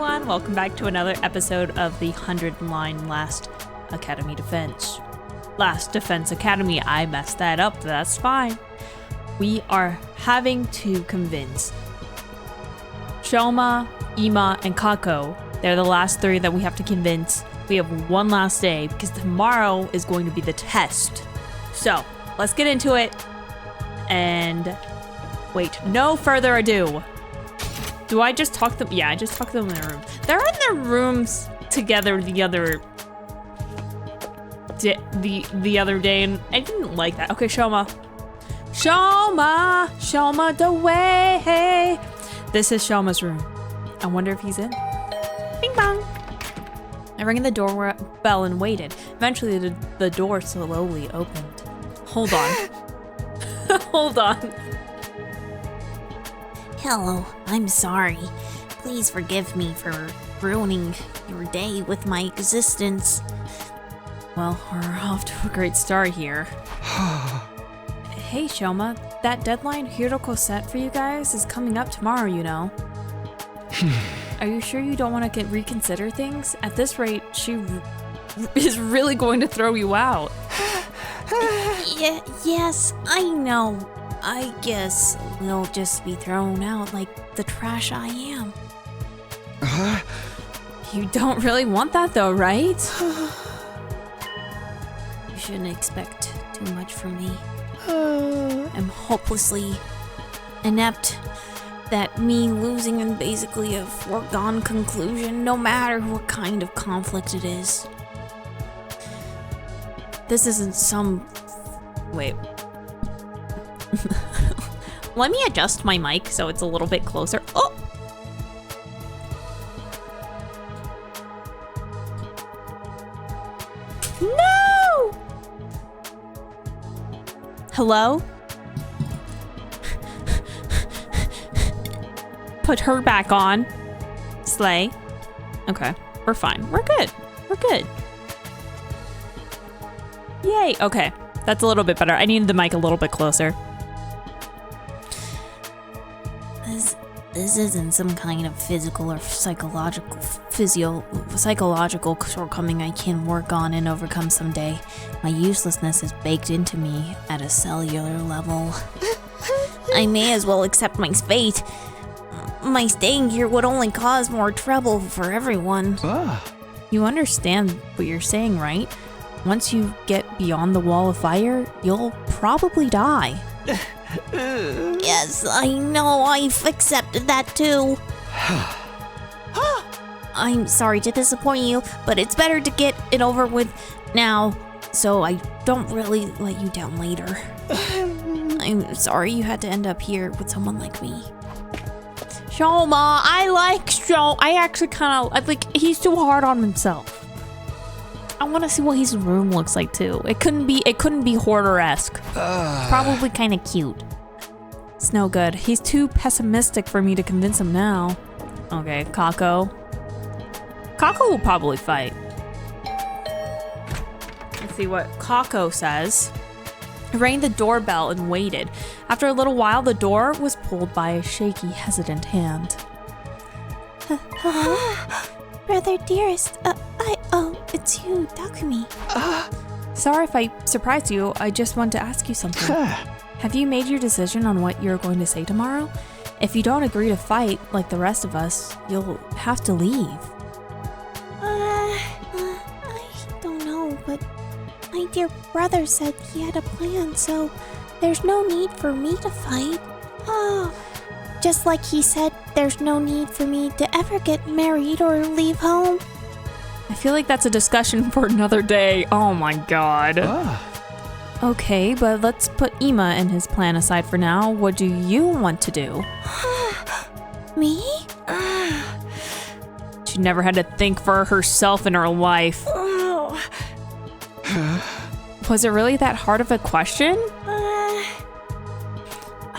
everyone! Welcome back to another episode of the 100-line Last Defense Academy. I messed that up, that's fine. We are having to convince Shoma, Ima, and Kako. They're the last three that we have to convince. We have one last day because tomorrow is going to be the test. So, let's get into it. And wait, no further ado. Do I just talk them? Yeah, I just talked them in their room. They're in their rooms together the other day, and I didn't like that. Okay, Shoma the way. This is Shoma's room. I wonder if he's in. Bing bong. I rang the doorbell and waited. Eventually, the door slowly opened. Hold on. Hold on. Hello, I'm sorry. Please forgive me for ruining your day with my existence. Well, we're off to a great start here. Hey, Shoma, that deadline Hiroko set for you guys is coming up tomorrow, you know. Are you sure you don't want to reconsider things? At this rate, she is really going to throw you out. Yes, I know. I guess we'll just be thrown out like the trash I am. You don't really want that though, right? You shouldn't expect too much from me. I'm hopelessly inept. That me losing is basically a foregone conclusion, no matter what kind of conflict it is. This isn't some... Wait. Let me adjust my mic so it's a little bit closer. Oh! No! Hello? Put her back on. Slay. Okay, we're fine. We're good. We're good. Yay. Okay, that's a little bit better. I needed the mic a little bit closer. This isn't some kind of physical or psychological shortcoming I can work on and overcome someday. My uselessness is baked into me at a cellular level. I may as well accept my fate. My staying here would only cause more trouble for everyone. You understand what you're saying, right? Once you get beyond the wall of fire, you'll probably die. Yes, I know. I've accepted that too. I'm sorry to disappoint you, but it's better to get it over with now, so I don't really let you down later. I'm sorry you had to end up here with someone like me. Shoma, I like Shoma. I actually kind of like. He's too hard on himself. I want to see what his room looks like too. It couldn't be hoarder-esque. Probably kind of cute. It's no good. He's too pessimistic for me to convince him now. Okay, Kako. Kako will probably fight. Let's see what Kako says. I rang the doorbell and waited. After a little while, the door was pulled by a shaky, hesitant hand. Hello? Brother dearest, it's you, Takumi. Sorry if I surprised you. I just want to ask you something. Have you made your decision on what you're going to say tomorrow? If you don't agree to fight like the rest of us, you'll have to leave. I don't know, but my dear brother said he had a plan, so there's no need for me to fight. Oh, just like he said there's no need for me to ever get married or leave home. I feel like that's a discussion for another day. Oh my god. Okay, but let's put Ima and his plan aside for now. What do you want to do? Me? She never had to think for herself in her life. Was it really that hard of a question?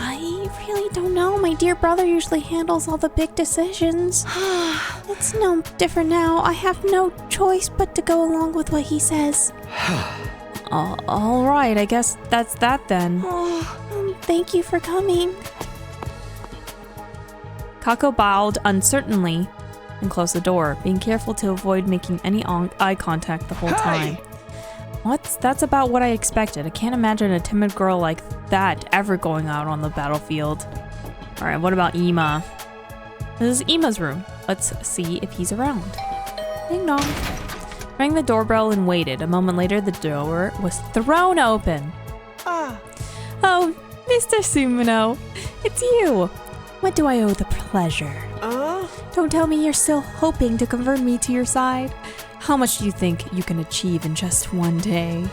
I really don't know. My dear brother usually handles all the big decisions. It's no different now. I have no choice but to go along with what he says. All right, I guess that's that then. Thank you for coming. Kako bowed uncertainly and closed the door, being careful to avoid making any eye contact the whole time. That's about what I expected. I can't imagine a timid girl like that ever going out on the battlefield. Alright, what about Ema? This is Ema's room. Let's see if he's around. Ding dong. Rang the doorbell and waited. A moment later, the door was thrown open. Oh, Mr. Sumino, it's you. What do I owe the pleasure? Don't tell me you're still hoping to convert me to your side. How much do you think you can achieve in just one day?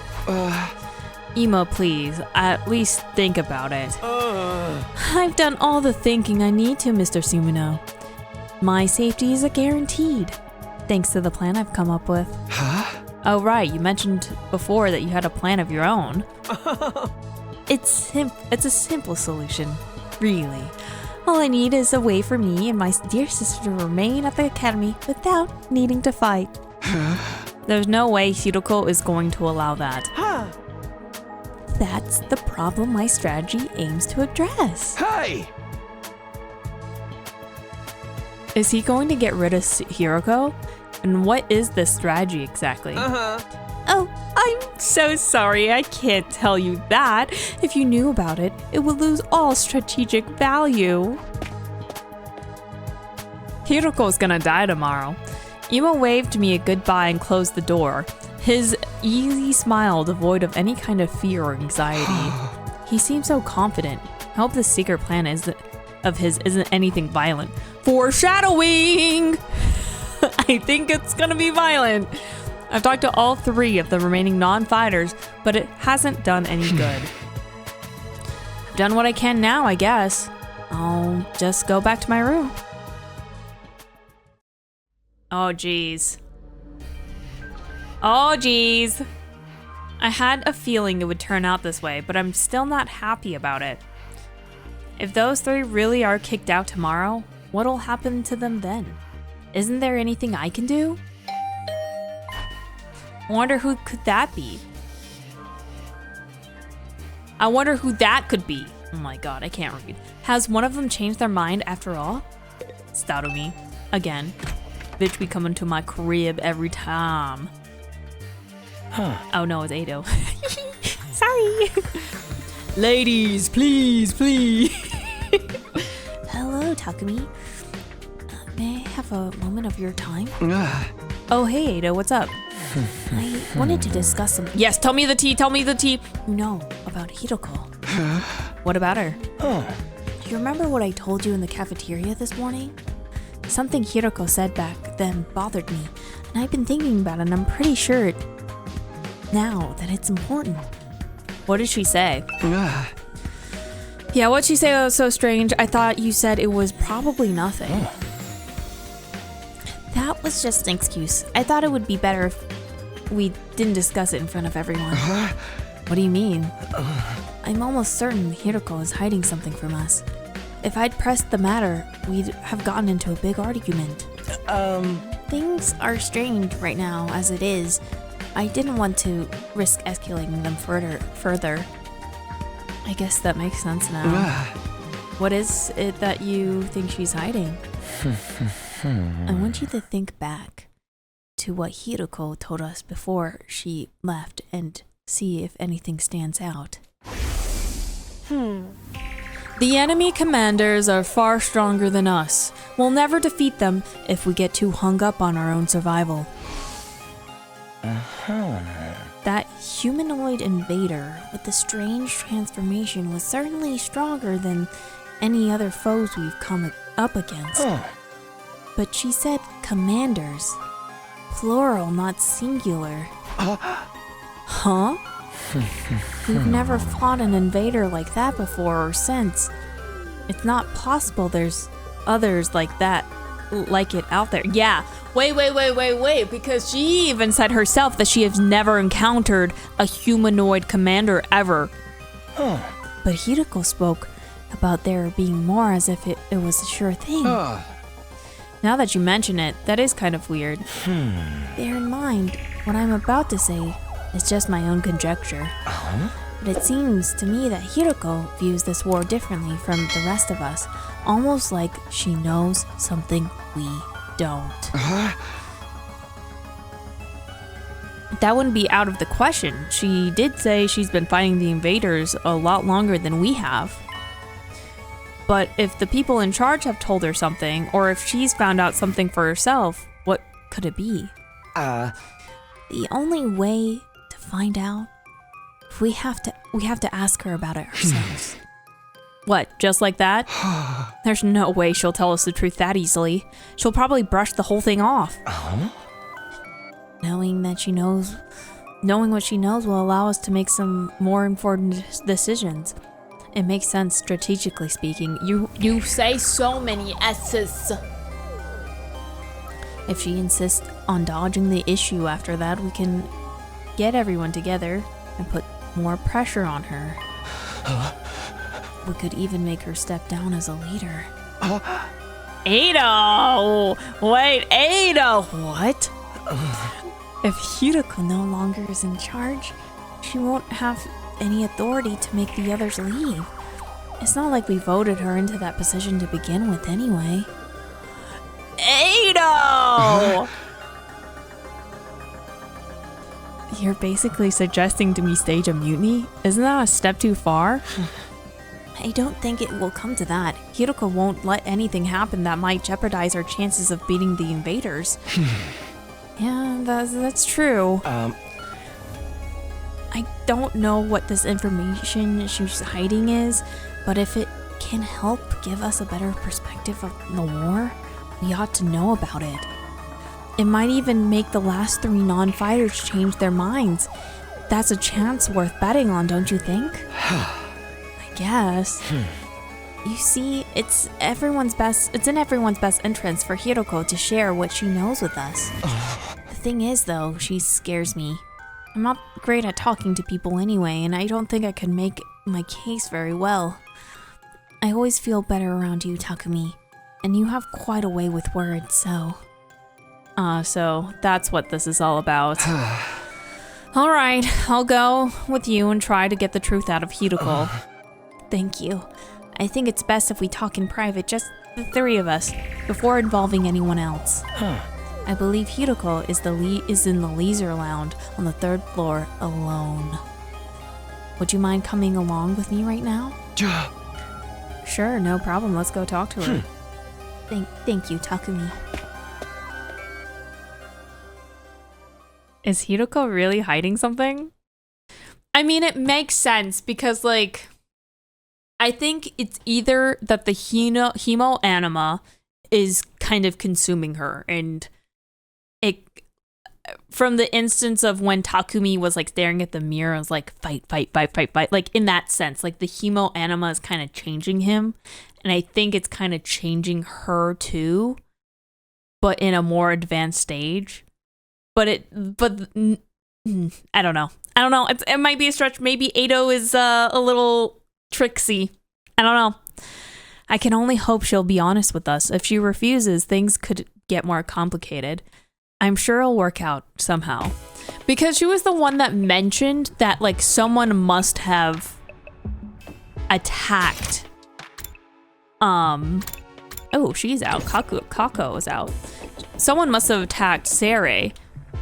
Ema, please, at least think about it. I've done all the thinking I need to, Mr. Sumino. My safety is guaranteed, thanks to the plan I've come up with. Oh, right, you mentioned before that you had a plan of your own. It's a simple solution, really. All I need is a way for me and my dear sister to remain at the academy without needing to fight. There's no way Hiroko is going to allow that. That's the problem my strategy aims to address. Hey! Is he going to get rid of Hiroko? And what is this strategy exactly? Oh, I'm so sorry, I can't tell you that. If you knew about it, it would lose all strategic value. Hiroko's gonna die tomorrow. Ema waved me a goodbye and closed the door. His easy smile devoid of any kind of fear or anxiety. He seemed so confident. I hope the secret plan of his isn't anything violent. Foreshadowing! I think it's gonna be violent. I've talked to all 3 of the remaining non-fighters, but it hasn't done any good. I've done what I can now, I guess. I'll just go back to my room. Oh, geez. Oh, geez. I had a feeling it would turn out this way, but I'm still not happy about it. If those 3 really are kicked out tomorrow, what'll happen to them then? Isn't there anything I can do? I wonder who could that be? I wonder who that could be. Oh my god, I can't read. Has one of them changed their mind after all? Starumi. Again. Bitch be coming to my crib every time. Oh no, it's Ado. Sorry. Ladies, please, please. Hello, Takumi. May I have a moment of your time? Oh, hey, Ado, what's up? I wanted to discuss some. Yes, tell me the tea, tell me the tea. You know about Hiroko. What about her? Do you remember what I told you in the cafeteria this morning? Something Hiroko said back then bothered me, and I've been thinking about it, and I'm pretty sure now that it's important. What did she say? Yeah, what'd she say that was so strange? I thought you said it was probably nothing. That was just an excuse. I thought it would be better if we didn't discuss it in front of everyone. What do you mean? I'm almost certain Hiroko is hiding something from us. If I'd pressed the matter, we'd have gotten into a big argument. Things are strained right now as it is. I didn't want to risk escalating them further. I guess that makes sense now. What is it that you think she's hiding? I want you to think back to what Hiroko told us before she left and see if anything stands out. The enemy commanders are far stronger than us. We'll never defeat them if we get too hung up on our own survival. That humanoid invader with the strange transformation was certainly stronger than any other foes we've come up against. But she said commanders. Plural, not singular. Huh? We've never fought an invader like that before or since. It's not possible there's others like that, like it out there. Yeah, wait, because she even said herself that she has never encountered a humanoid commander ever. But Hiroko spoke about there being more as if it was a sure thing. Now that you mention it, that is kind of weird. Bear in mind, what I'm about to say is just my own conjecture. But it seems to me that Hiroko views this war differently from the rest of us, almost like she knows something we don't. That wouldn't be out of the question. She did say she's been fighting the invaders a lot longer than we have. But if the people in charge have told her something, or if she's found out something for herself, what could it be? The only way to find out, we have to ask her about it ourselves. What, just like that? There's no way she'll tell us the truth that easily. She'll probably brush the whole thing off. Knowing what she knows will allow us to make some more informed decisions. It makes sense strategically speaking. You say so many S's. If she insists on dodging the issue after that, we can get everyone together and put more pressure on her. We could even make her step down as a leader. Ado! Wait, Ado! What? If Hiroko no longer is in charge, she won't have any authority to make the others leave. It's not like we voted her into that position to begin with anyway. Ado! You're basically suggesting to me stage a mutiny? Isn't that a step too far? I don't think it will come to that. Hiroko won't let anything happen that might jeopardize our chances of beating the invaders. Yeah, that's true. I don't know what this information she's hiding is, but if it can help give us a better perspective of the war, we ought to know about it. It might even make the last 3 non-fighters change their minds. That's a chance worth betting on, don't you think? I guess. You see, it's in everyone's best interest for Hiroko to share what she knows with us. The thing is, though, she scares me. I'm not great at talking to people anyway, and I don't think I can make my case very well. I always feel better around you, Takumi, and you have quite a way with words, so... So that's what this is all about. Alright, I'll go with you and try to get the truth out of Hiroko. Thank you. I think it's best if we talk in private, just the 3 of us, before involving anyone else. I believe Hiroko is in the leisure lounge on the 3rd floor alone. Would you mind coming along with me right now? Sure, no problem. Let's go talk to her. Thank you, Takumi. Is Hiroko really hiding something? I mean, it makes sense because, like, I think it's either that the hemo anima is kind of consuming her, and it, from the instance of when Takumi was like staring at the mirror, I was like, fight, like in that sense, like the hemo anima is kind of changing him, and I think it's kind of changing her too, but in a more advanced stage. But I don't know. It might be a stretch. Maybe Ado is a little tricksy. I don't know. I can only hope she'll be honest with us. If she refuses, things could get more complicated. I'm sure it'll work out somehow. Because she was the one that mentioned that, like, someone must have attacked. Oh, she's out. Kako is out. Someone must have attacked Sere,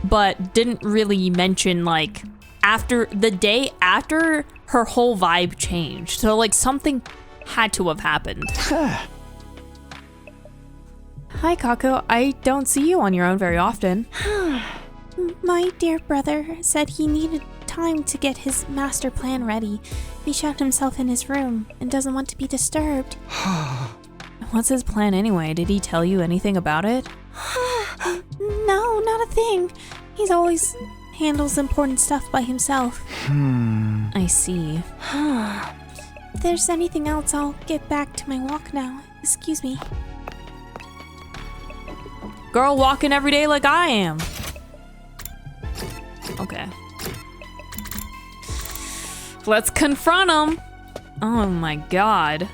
but didn't really mention, like, after the day after her whole vibe changed. So, like, something had to have happened. Hi, Kako. I don't see you on your own very often. My dear brother said he needed time to get his master plan ready. He shut himself in his room and doesn't want to be disturbed. What's his plan anyway? Did he tell you anything about it? No, not a thing. He's always handles important stuff by himself. I see. If there's anything else, I'll get back to my walk now. Excuse me. Girl walking every day like I am. Okay. Let's confront him. Oh my god.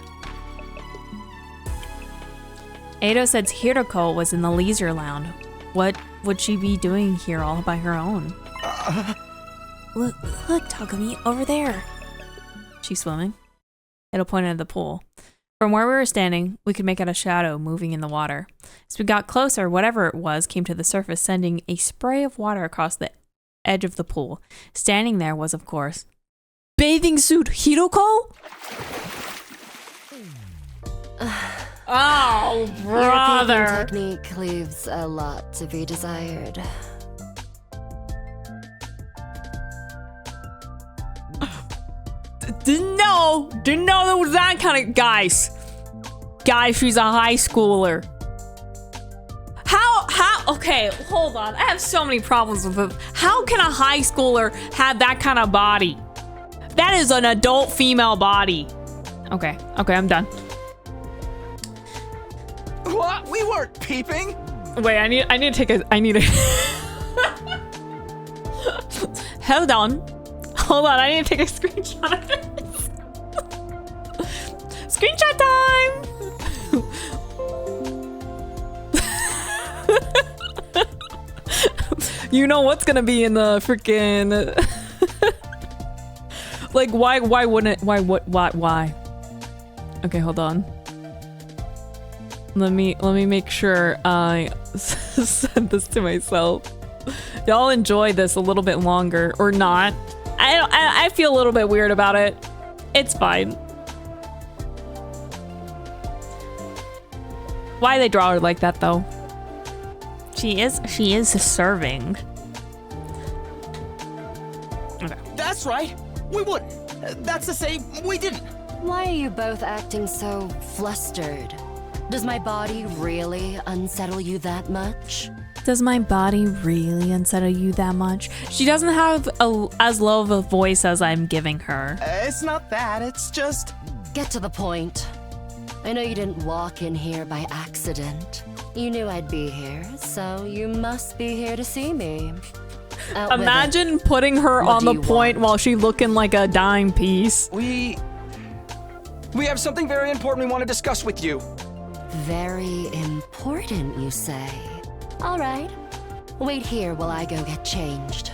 Ado said Hiroko was in the leisure lounge. What would she be doing here all by her own? Look, Takumi, over there. She's swimming. Ado pointed at the pool. From where we were standing, we could make out a shadow moving in the water. As we got closer, whatever it was came to the surface, sending a spray of water across the edge of the pool. Standing there was, of course, bathing suit Hiroko? Oh, brother. Your technique leaves a lot to be desired. Didn't know there was that kind of guys, she's a high schooler. How, okay, hold on. I have so many problems with it. How can a high schooler have that kind of body? That is an adult female body. Okay, I'm done. What? We weren't peeping. Wait, I need to take a, hold on, I need to take a screenshot of this. Screenshot time! You know what's gonna be in the freaking like why wouldn't it, why? Okay, hold on. Let me make sure I send this to myself. Y'all enjoy this a little bit longer or not. I feel a little bit weird about it. It's fine. Why they draw her like that though? She is serving. Okay. That's right. We wouldn't. That's to say, we didn't. Why are you both acting so flustered? Does my body really unsettle you that much? Does my body really unsettle you that much? She doesn't have as low of a voice as I'm giving her. It's not that. It's just... Get to the point. I know you didn't walk in here by accident. You knew I'd be here, so you must be here to see me. Imagine putting her on the point while she looking like a dime piece. We have something very important we want to discuss with you. Very important, you say? All right. Wait here while I go get changed.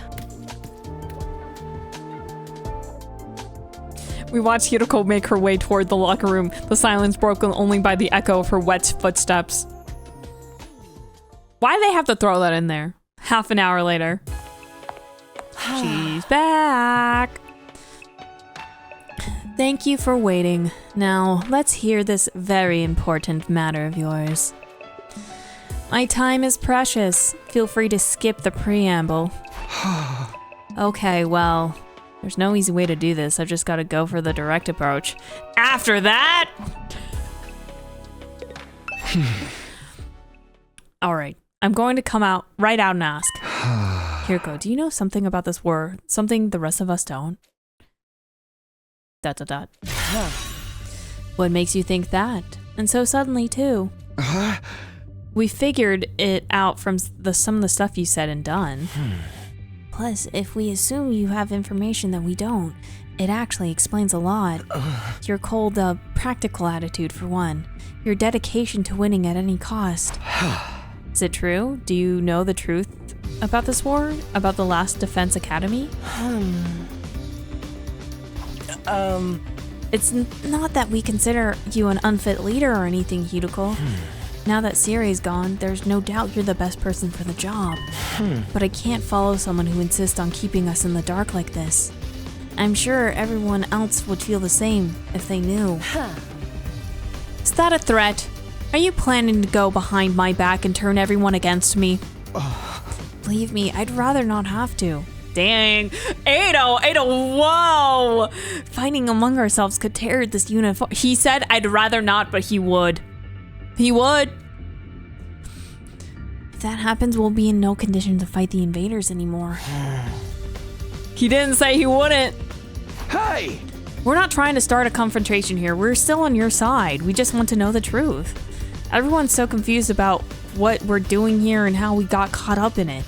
We watch Hiroko make her way toward the locker room, the silence broken only by the echo of her wet footsteps. Why do they have to throw that in there? Half an hour later. She's back. Thank you for waiting. Now, let's hear this very important matter of yours. My time is precious. Feel free to skip the preamble. Okay, well, there's no easy way to do this. I've just got to go for the direct approach. After that... Alright, I'm going to come right out and ask. Hiroko, do you know something about this war? Something the rest of us don't? ... What makes you think that? And so suddenly, too. We figured it out from some of the stuff you said and done. Plus, if we assume you have information that we don't, it actually explains a lot. Your cold, practical attitude, for one. Your dedication to winning at any cost. Is it true? Do you know the truth about this war? About the last Defense Academy? It's not that we consider you an unfit leader or anything, Hiroko. Now that Siri's gone, there's no doubt you're the best person for the job. But I can't follow someone who insists on keeping us in the dark like this. I'm sure everyone else would feel the same if they knew. Is that a threat? Are you planning to go behind my back and turn everyone against me? Believe me, I'd rather not have to. Dang. Ado, whoa! Fighting among ourselves could tear this unit. He said I'd rather not, but he would. He would. If that happens, we'll be in no condition to fight the invaders anymore. He didn't say he wouldn't. Hey! We're not trying to start a confrontation here. We're still on your side. We just want to know the truth. Everyone's so confused about what we're doing here and how we got caught up in it.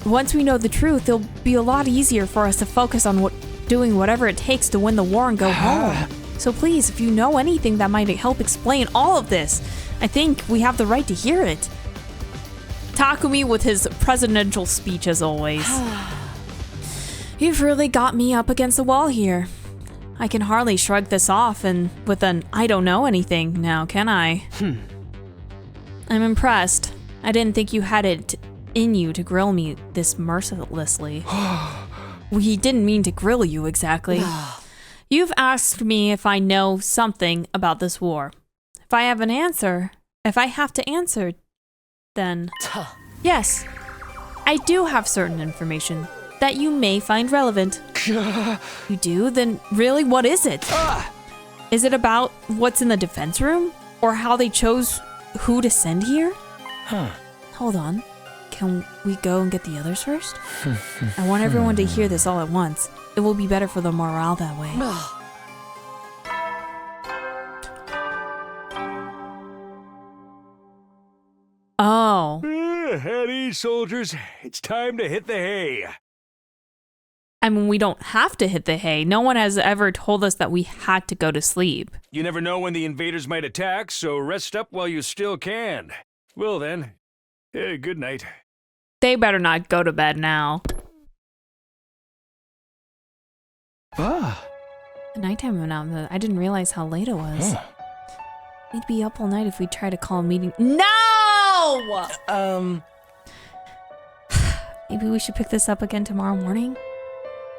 Once we know the truth, it'll be a lot easier for us to focus on doing whatever it takes to win the war and go home. So please, if you know anything that might help explain all of this, I think we have the right to hear it. Takumi with his presidential speech as always. You've really got me up against the wall here. I can hardly shrug this off and with an I don't know anything now, can I? I'm impressed. I didn't think you had it in you to grill me this mercilessly. We didn't mean to grill you exactly. You've asked me if I know something about this war. If I have to answer, then yes, I do have certain information that you may find relevant. You do? Then really, what is it? Is it about what's in the defense room? Or how they chose who to send here? Hold on. Can we go and get the others first? I want everyone to hear this all at once. It will be better for the morale that way. Oh. At ease, soldiers. It's time to hit the hay. I mean, we don't have to hit the hay. No one has ever told us that we had to go to sleep. You never know when the invaders might attack, so rest up while you still can. Well then, good night. They better not go to bed now. The nighttime went out. I didn't realize how late it was. We'd be up all night if we tried to call a meeting. No! Maybe we should pick this up again tomorrow morning?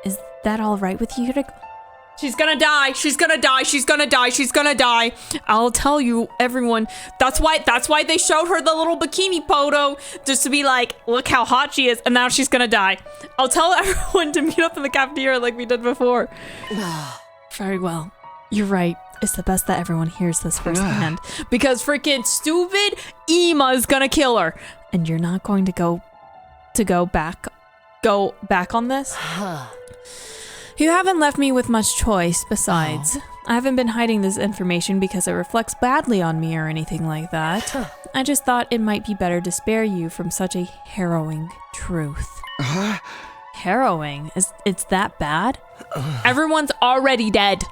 Is that all right with you? She's gonna die. She's gonna die. She's gonna die. She's gonna die. I'll tell you, everyone. That's why they showed her the little bikini photo, just to be like, look how hot she is, and now she's gonna die. I'll tell everyone to meet up in the cafeteria like we did before. Very well. You're right. It's the best that everyone hears this firsthand, because freaking stupid Ema is gonna kill her, and you're not going to go back on this. You haven't left me with much choice. Besides, I haven't been hiding this information because it reflects badly on me or anything like that. I just thought it might be better to spare you from such a harrowing truth. Harrowing? It's that bad? Everyone's already dead.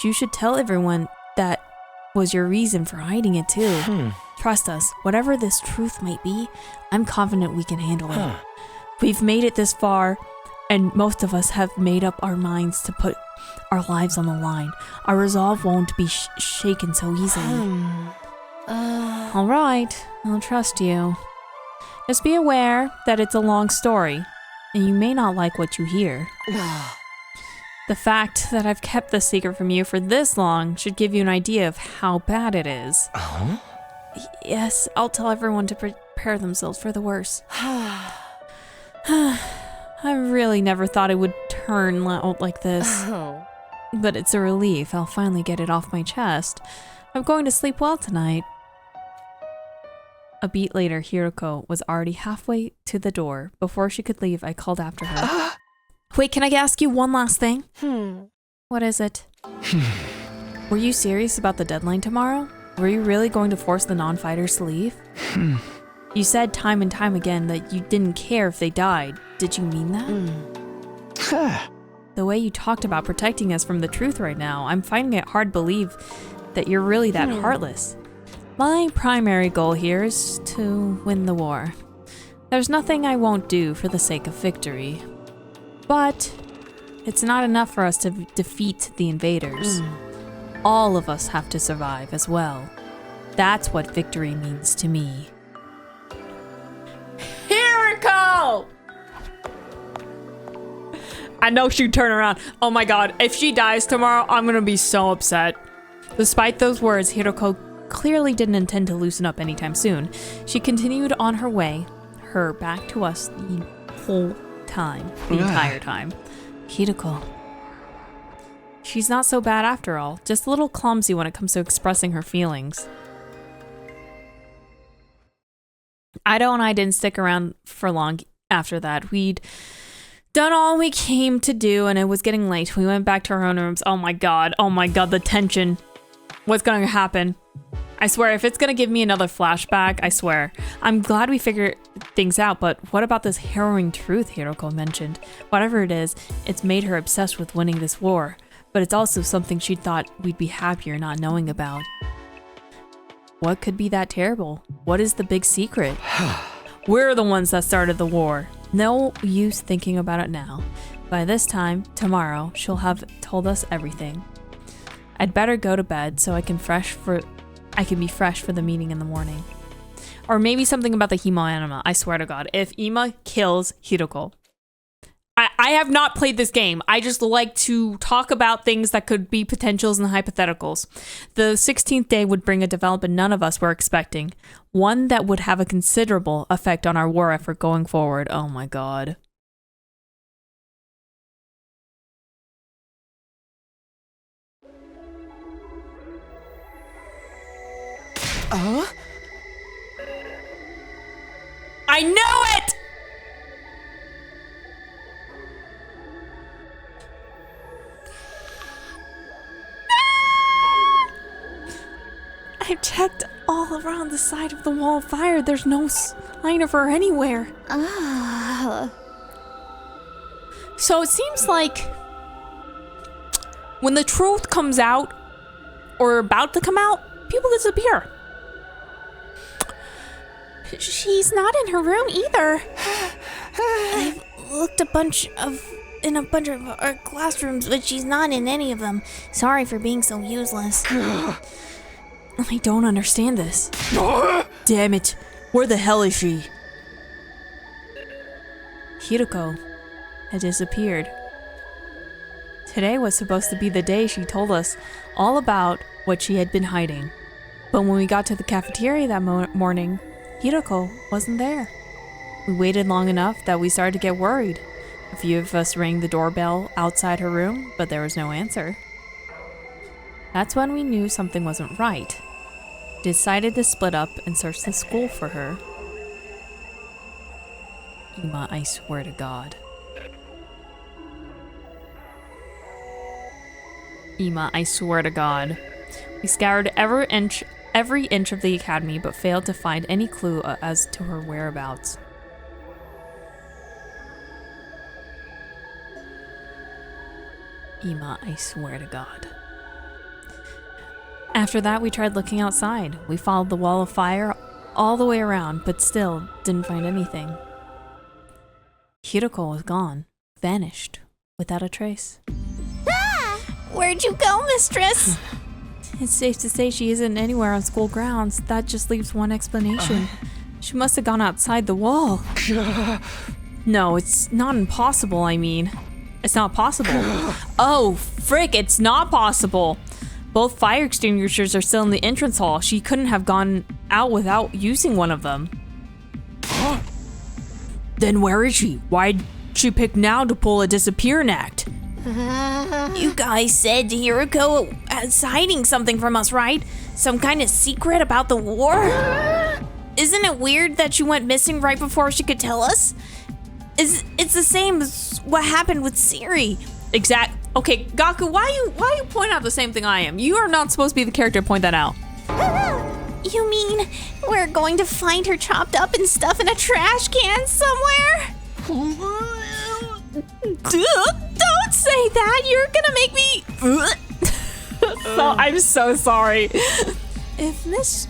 You should tell everyone that was your reason for hiding it too. Trust us, whatever this truth might be, I'm confident we can handle it. We've made it this far, and most of us have made up our minds to put our lives on the line. Our resolve won't be shaken so easily. All right, I'll trust you. Just be aware that it's a long story, and you may not like what you hear. The fact that I've kept this secret from you for this long should give you an idea of how bad it is. Yes, I'll tell everyone to prepare themselves for the worst. I really never thought it would turn out like this. But it's a relief. I'll finally get it off my chest. I'm going to sleep well tonight. A beat later, Hiroko was already halfway to the door. Before she could leave, I called after her. Wait, can I ask you one last thing? What is it? Were you serious about the deadline tomorrow? Were you really going to force the non-fighters to leave? You said time and time again that you didn't care if they died. Did you mean that? The way you talked about protecting us from the truth right now, I'm finding it hard to believe that you're really that heartless. My primary goal here is to win the war. There's nothing I won't do for the sake of victory. But it's not enough for us to defeat the invaders. All of us have to survive as well. That's what victory means to me. Hiroko! I know she'd turn around. Oh my god, if she dies tomorrow, I'm gonna be so upset. Despite those words, Hiroko clearly didn't intend to loosen up anytime soon. She continued on her way, her back to us the whole time, the entire time. Hiroko. She's not so bad after all, just a little clumsy when it comes to expressing her feelings. Ido and I didn't stick around for long after that. We'd done all we came to do and it was getting late. We went back to our own rooms. Oh my god, the tension. What's gonna happen? I swear, if it's gonna give me another flashback, I swear. I'm glad we figured things out, but what about this harrowing truth Hiroko mentioned? Whatever it is, it's made her obsessed with winning this war, but it's also something she thought we'd be happier not knowing about. What could be that terrible? What is the big secret? We're the ones that started the war. No use thinking about it now. By this time, tomorrow, she'll have told us everything. I'd better go to bed so I can be fresh for the meeting in the morning. Or maybe something about the Himo anima. I swear to God, if Ima kills Hiroko. I have not played this game. I just like to talk about things that could be potentials and hypotheticals. The 16th day would bring a development none of us were expecting. One that would have a considerable effect on our war effort going forward. Oh my God. I knew it! I've checked all around the side of the wall of fire. There's no sign of her anywhere. So it seems like when the truth comes out, or about to come out, people disappear. She's not in her room either. I've looked in a bunch of our classrooms, but she's not in any of them. Sorry for being so useless. I don't understand this. Damn it. Where the hell is she? Hiroko had disappeared. Today was supposed to be the day she told us all about what she had been hiding. But when we got to the cafeteria that morning, Hiroko wasn't there. We waited long enough that we started to get worried. A few of us rang the doorbell outside her room, but there was no answer. That's when we knew something wasn't right. Decided to split up and search the school for her. Ima, I swear to God. Ima, I swear to God. We scoured every inch of the academy, but failed to find any clue as to her whereabouts. Ima, I swear to God. After that, we tried looking outside. We followed the wall of fire all the way around, but still didn't find anything. Hiroko was gone, vanished, without a trace. Where'd you go, mistress? It's safe to say she isn't anywhere on school grounds. That just leaves one explanation. She must have gone outside the wall. No, it's not impossible, I mean. It's not possible. Oh, frick, it's not possible. Both fire extinguishers are still in the entrance hall. She couldn't have gone out without using one of them. Then where is she? Why'd she pick now to pull a disappearing act? You guys said Hiroko was hiding something from us, right? Some kind of secret about the war? Isn't it weird that she went missing right before she could tell us? It's the same as what happened with Siri. Okay, Gaku, why you point out the same thing I am? You are not supposed to be the character to point that out. You mean we're going to find her chopped up and stuff in a trash can somewhere? Don't say that. You're gonna make me. I'm so sorry. If Miss.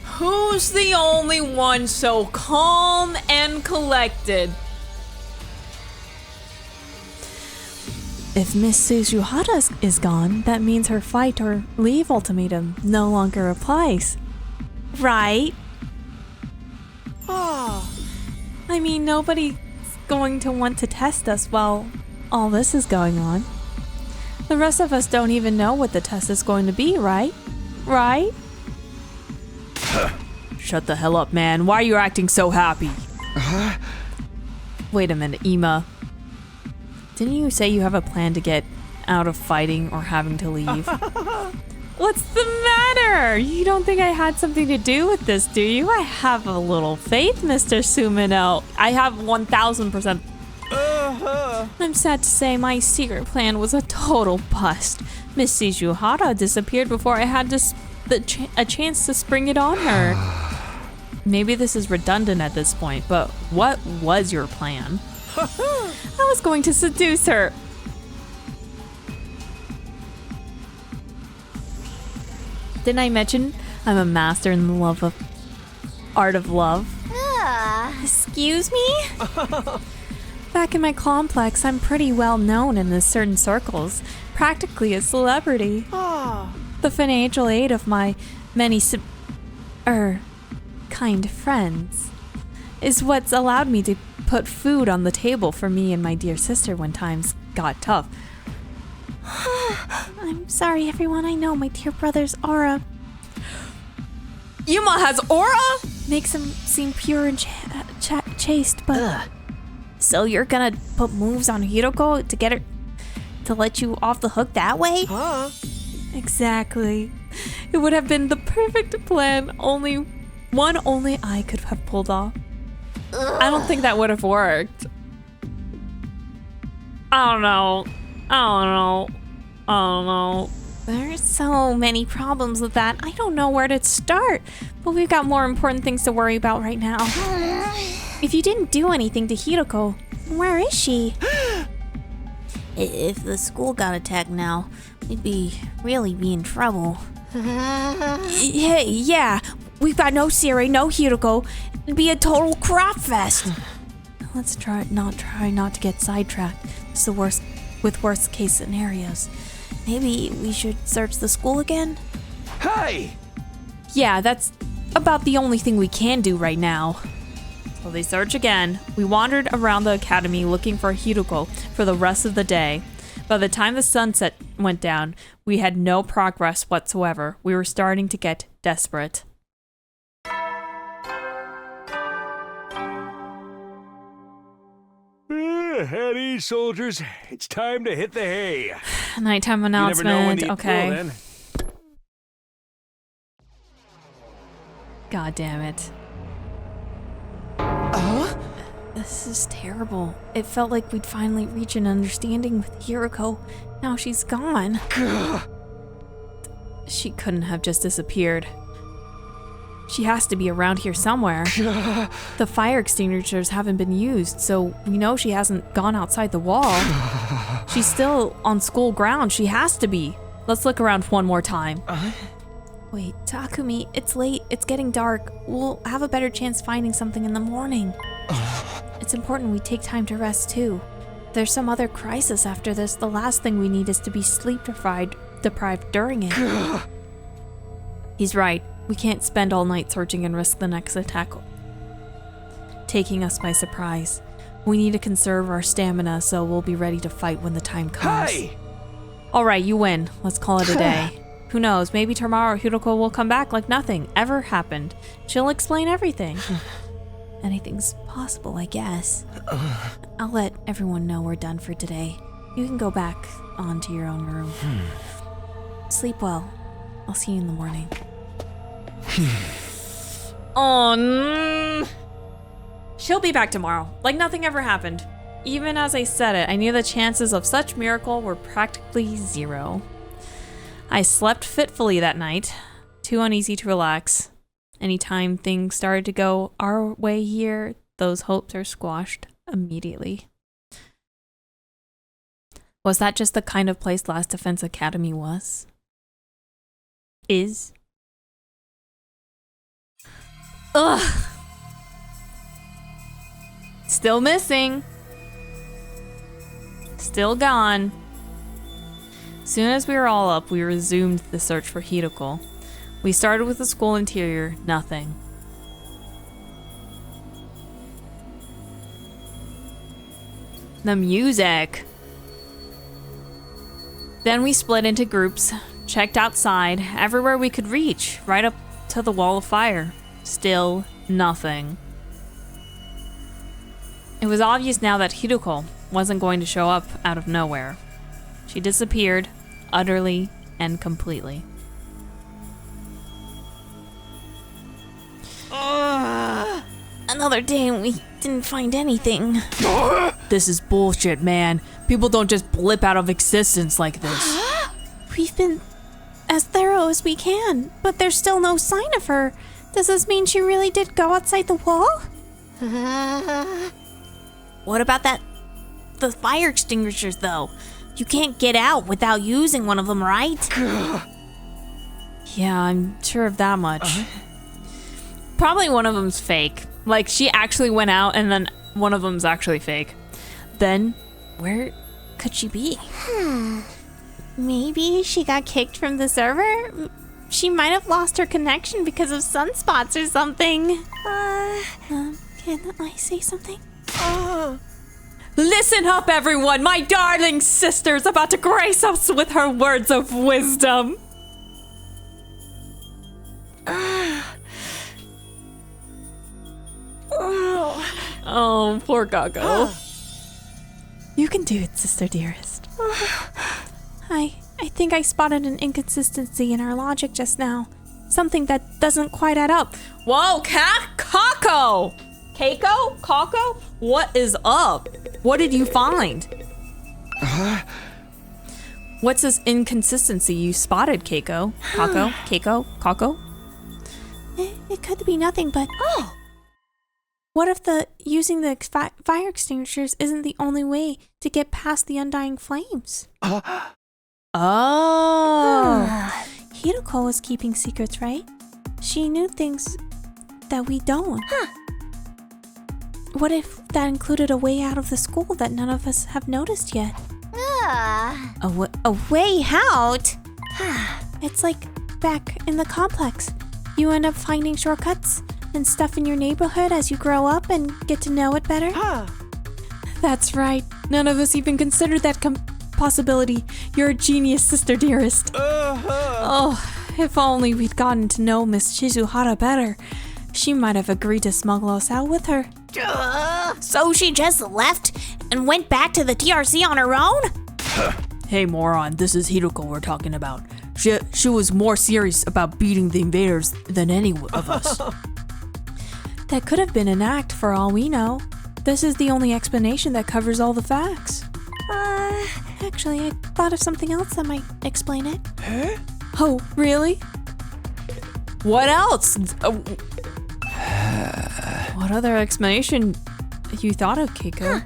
Who's the only one so calm and collected? If Miss Suzuhara is gone, that means her fight or leave ultimatum no longer applies. Right? Oh. I mean, nobody's going to want to test us while all this is going on. The rest of us don't even know what the test is going to be, right? Right? Shut the hell up, man. Why are you acting so happy? Wait a minute, Ima. Didn't you say you have a plan to get out of fighting or having to leave? What's the matter? You don't think I had something to do with this, do you? I have a little faith, Mr. Sumino. I have 1000%. I'm sad to say my secret plan was a total bust. Miss Suzuhara disappeared before I had a chance to spring it on her. Maybe this is redundant at this point, but what was your plan? I was going to seduce her. Didn't I mention I'm a master in the art of love? Excuse me? Back in my complex, I'm pretty well known in certain circles, practically a celebrity. The financial aid of my many kind friends is what's allowed me to put food on the table for me and my dear sister when times got tough. I'm sorry, everyone. I know my dear brother's aura Yuma has aura? makes him seem pure and chaste, but... So you're gonna put moves on Hiroko to get her to let you off the hook that way? Exactly. It would have been the perfect plan. Only I could have pulled off. I don't think that would have worked. I don't know. There's so many problems with that. I don't know where to start, but we've got more important things to worry about right now. If you didn't do anything to Hiroko, where is she? If the school got attacked now, we'd really be in trouble. Yeah, we've got no Siri, no Hiroko. It'd be a total crop fest. Let's try not to get sidetracked. It's the worst case scenarios. Maybe we should search the school again? Hey! Yeah, that's about the only thing we can do right now. So they search again. We wandered around the academy looking for Hiroko for the rest of the day. By the time the sunset went down, we had no progress whatsoever. We were starting to get desperate. At ease, soldiers. It's time to hit the hay. Nighttime You never know when announcement. to eat Okay. well, then. God damn it. This is terrible. It felt like we'd finally reach an understanding with Hiroko. Now she's gone. She couldn't have just disappeared. She has to be around here somewhere. The fire extinguishers haven't been used, so we know she hasn't gone outside the wall. She's still on school grounds. She has to be. Let's look around one more time. Wait, Takumi, it's late. It's getting dark. We'll have a better chance finding something in the morning. It's important we take time to rest too. If there's some other crisis after this, the last thing we need is to be sleep deprived during it. He's right. We can't spend all night searching and risk the next attack taking us by surprise. We need to conserve our stamina so we'll be ready to fight when the time comes. Hey! Alright, you win. Let's call it a day. Who knows, maybe tomorrow Hiroko will come back like nothing ever happened. She'll explain everything. Anything's possible, I guess. I'll let everyone know we're done for today. You can go back onto your own room. Sleep well. I'll see you in the morning. She'll be back tomorrow, like nothing ever happened. Even as I said it, I knew the chances of such miracle were practically zero. I slept fitfully that night, too uneasy to relax. Anytime things started to go our way here, those hopes are squashed immediately. Was that just the kind of place Last Defense Academy was? Is? Ugh! Still missing. Still gone. Soon as we were all up, we resumed the search for Hiroko. We started with the school interior, nothing. The music. Then we split into groups, checked outside, everywhere we could reach, right up to the wall of fire. Still nothing. It was obvious now that Hiroko wasn't going to show up out of nowhere. She disappeared, utterly and completely. Another day and we didn't find anything. This is bullshit, man. People don't just blip out of existence like this. We've been as thorough as we can, but there's still no sign of her. Does this mean she really did go outside the wall? What about the fire extinguishers, though? You can't get out without using one of them, right? Yeah, I'm sure of that much. Probably one of them's fake. Like, she actually went out and then one of them's actually fake. Then, where could she be? Maybe she got kicked from the server? She might have lost her connection because of sunspots or something. Can I say something? Listen up, everyone! My darling sister's about to grace us with her words of wisdom. Oh, poor Gago. You can do it, sister dearest. I think I spotted an inconsistency in our logic just now. Something that doesn't quite add up. Whoa, Kako! Keiko? Kako? What is up? What did you find? What's this inconsistency you spotted, Keiko? Kako? Keiko? Kako? It could be nothing, but... What if using the fire extinguishers isn't the only way to get past the undying flames? Hiroko was keeping secrets, right? She knew things that we don't. What if that included a way out of the school that none of us have noticed yet? A way out? It's like back in the complex. You end up finding shortcuts and stuff in your neighborhood as you grow up and get to know it better. That's right. None of us even considered that possibility. You're a genius, sister dearest. Oh, if only we'd gotten to know Miss Shizuhara better. She might have agreed to smuggle us out with her. So she just left and went back to the TRC on her own? Hey, moron, this is Hiroko we're talking about. She was more serious about beating the invaders than any of us. That could have been an act for all we know. This is the only explanation that covers all the facts. Actually, I thought of something else that might explain it. Huh? Oh, really? What else? What other explanation you thought of, Keiko?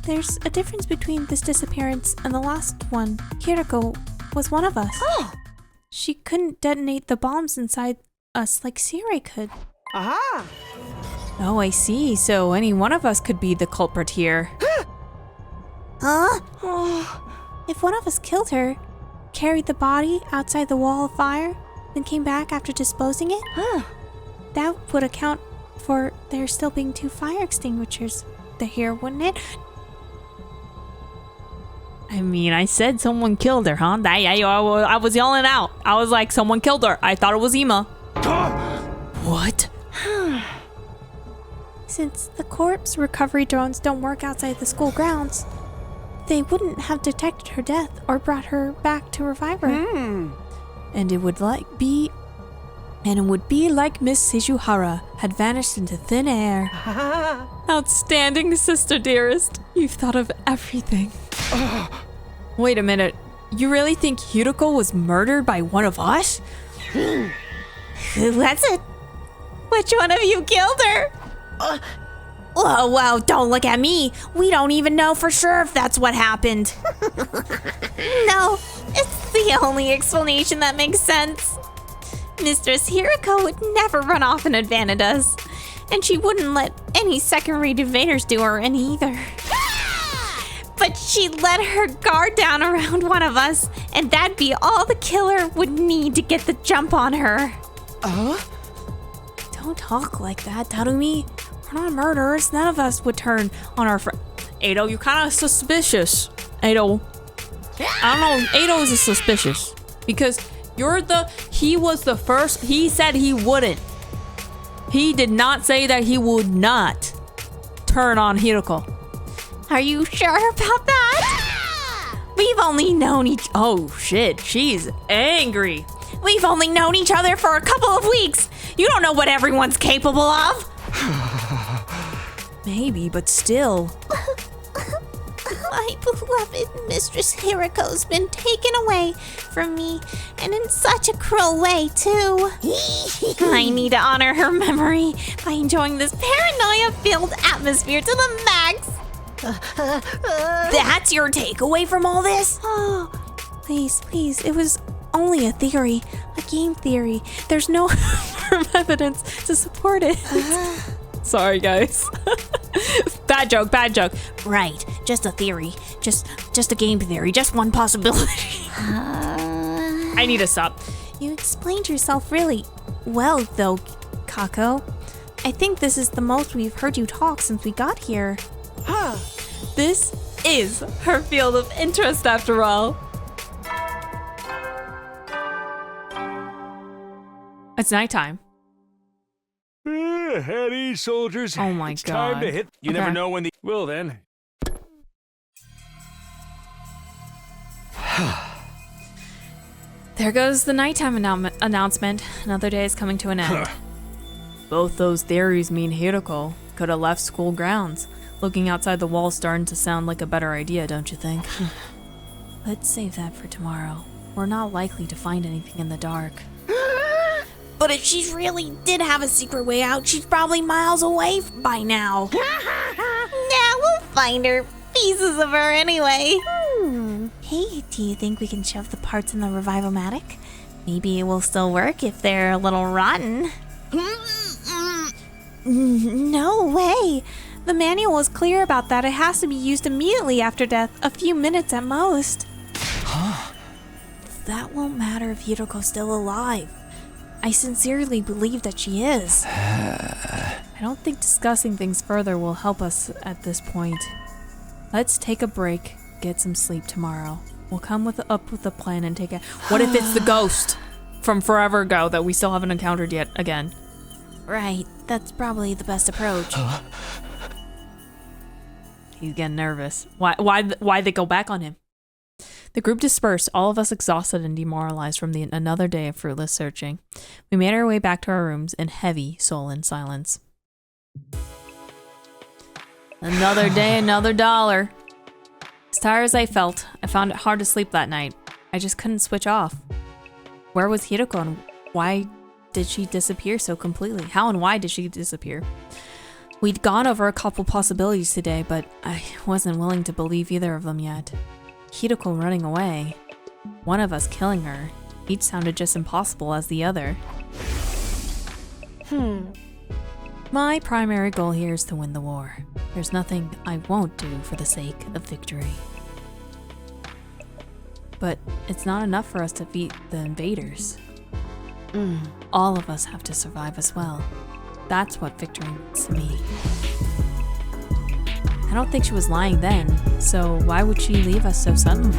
There's a difference between this disappearance and the last one. Hiroko was one of us. She couldn't detonate the bombs inside us like Siri could. Oh, I see. So any one of us could be the culprit here. If one of us killed her, carried the body outside the wall of fire, then came back after disposing it, that would account for there still being 2 fire extinguishers here, wouldn't it? I mean, I said someone killed her, huh? I was yelling out. I was like, someone killed her. I thought it was Ima. What? Since the corpse recovery drones don't work outside the school grounds, they wouldn't have detected her death or brought her back to revive her. And it would be like Miss Shizuhara had vanished into thin air. Outstanding, sister dearest. You've thought of everything. Wait a minute. You really think Hiroko was murdered by one of us? That's it. Which one of you killed her? Whoa, don't look at me. We don't even know for sure if that's what happened. No, it's the only explanation that makes sense. Mistress Hiroko would never run off and abandon us. And she wouldn't let any second-rate invaders do her in either. But she let her guard down around one of us, and that'd be all the killer would need to get the jump on her. Don't talk like that, Darumi. We're not murderers. None of us would turn on our friend. Ado, you're kind of suspicious. Ado. I don't know. Ado is suspicious. Because he was the first. He said he wouldn't. He did not say that he would not turn on Hiroko. Are you sure about that? We've only known Oh shit, she's angry. We've only known each other for a couple of weeks. You don't know what everyone's capable of. Maybe, but still. My beloved Mistress Hiroko's been taken away from me, and in such a cruel way, too. I need to honor her memory by enjoying this paranoia-filled atmosphere to the max. That's your takeaway from all this? Oh, please, it was only a theory, a game theory. There's no from evidence to support it. Sorry, guys. Bad joke. Right, just a theory. Just a game theory. Just one possibility. I need to stop. You explained yourself really well, though, Kako. I think this is the most we've heard you talk since we got here. This is her field of interest, after all. It's nighttime. At ease, soldiers. Oh my it's God. time to hit. You never know when the. Well then. There goes the nighttime announcement. Another day is coming to an end. Both those theories mean Hiroko could have left school grounds. Looking outside the wall starting to sound like a better idea, don't you think? Let's save that for tomorrow. We're not likely to find anything in the dark. But if she really did have a secret way out, she's probably miles away by now. Nah, we'll find her. Pieces of her anyway. Hey, do you think we can shove the parts in the Revivomatic? Maybe it will still work if they're a little rotten. No way. The manual was clear about that. It has to be used immediately after death, a few minutes at most. That won't matter if Hiroko's still alive. I sincerely believe that she is. I don't think discussing things further will help us at this point. Let's take a break, get some sleep tomorrow. We'll come up with a plan and take it. What if it's the ghost from forever ago that we still haven't encountered yet again? Right, that's probably the best approach. He's getting nervous. Why they go back on him? The group dispersed, all of us exhausted and demoralized from another day of fruitless searching. We made our way back to our rooms in heavy, sullen silence. Another day, another dollar. As tired as I felt, I found it hard to sleep that night. I just couldn't switch off. Where was Hiroko and why did she disappear so completely? How and why did she disappear? We'd gone over a couple possibilities today, but I wasn't willing to believe either of them yet. Hiroko running away, one of us killing her. Each sounded just impossible as the other. My primary goal here is to win the war. There's nothing I won't do for the sake of victory. But it's not enough for us to beat the invaders. All of us have to survive as well. That's what victory means to me. I don't think she was lying then, so why would she leave us so suddenly?